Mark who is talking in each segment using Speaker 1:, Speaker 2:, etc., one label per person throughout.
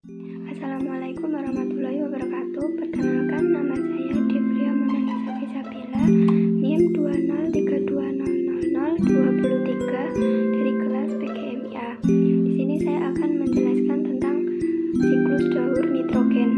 Speaker 1: Assalamualaikum warahmatullahi wabarakatuh. Perkenalkan, nama saya Devria Monanisa Fisabila, NIM 203200023 dari kelas PGMIA. Di sini saya akan menjelaskan tentang siklus daur nitrogen.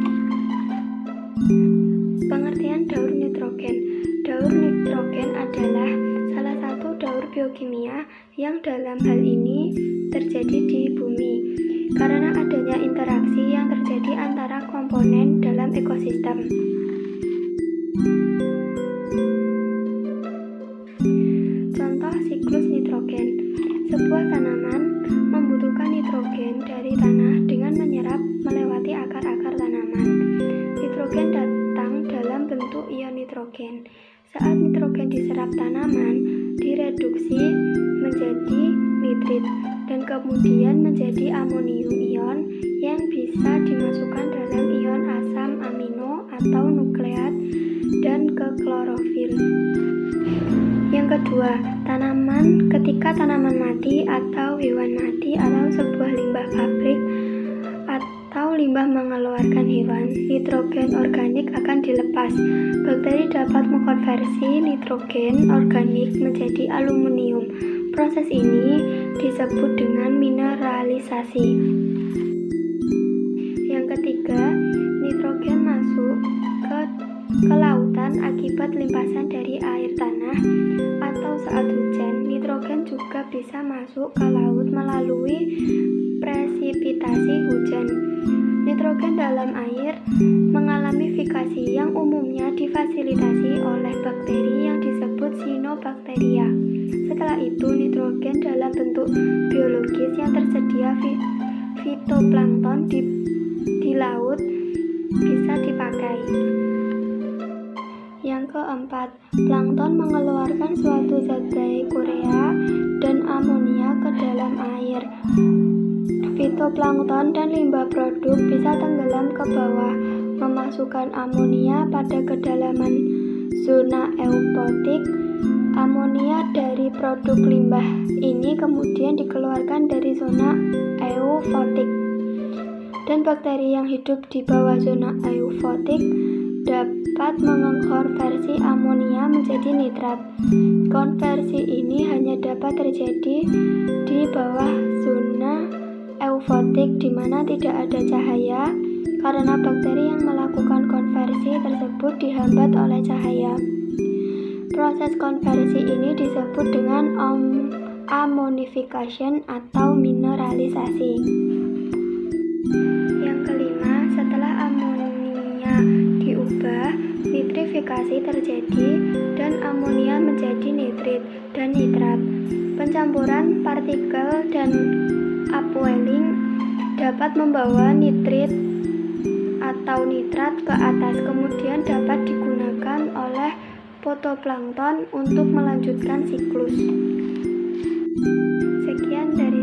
Speaker 1: Pengertian daur nitrogen. Daur nitrogen adalah salah satu daur biokimia yang dalam hal ini terjadi di bumi karena adanya interaksi yang terjadi antara komponen dalam ekosistem. Contoh siklus nitrogen. Sebuah tanaman membutuhkan nitrogen dari tanah dengan menyerap melewati akar-akar tanaman. Nitrogen datang dalam bentuk ion nitrogen. Saat nitrogen diserap tanaman, direduksi menjadi nitrit dan kemudian menjadi amonium ion yang bisa dimasukkan dalam ion asam amino atau nukleat dan ke klorofil. Yang kedua, ketika tanaman mati atau hewan mati atau sebuah limbah pabrik atau limbah mengeluarkan hewan, nitrogen organik akan dilepas. Bakteri dapat mengkonversi nitrogen organik menjadi aluminium. Proses ini disebut dengan mineralisasi. Yang ketiga, nitrogen masuk ke lautan akibat limpasan dari air tanah atau saat hujan. Nitrogen juga bisa masuk ke laut melalui presipitasi hujan. Nitrogen dalam air mengalami fikasi yang umumnya difasilitasi oleh bakteri yang disebut cyanobacteria. Setelah itu, nitrogen dalam bentuk biologis yang tersedia fitoplankton di laut bisa dipakai. Yang keempat, plankton mengeluarkan suatu zat diurea dan amonia ke dalam air. Fitoplankton dan limbah produk bisa tenggelam ke bawah, memasukkan amonia pada kedalaman zona eufotik. Amonia dari produk limbah ini kemudian dikeluarkan dari zona eufotik, dan bakteri yang hidup di bawah zona eufotik dapat mengkonversi amonia menjadi nitrat. Konversi ini hanya dapat terjadi di bawah zona eufotik di mana tidak ada cahaya karena bakteri yang melakukan konversi tersebut dihambat oleh cahaya. Proses konversi ini disebut dengan ammonification atau mineralisasi. Yang kelima, setelah amonia diubah, nitrifikasi terjadi dan amonia menjadi nitrit dan nitrat. Pencampuran partikel dan upwelling dapat membawa nitrit atau nitrat ke atas, kemudian dapat digunakan oleh fotoplankton untuk melanjutkan siklus. Sekian dari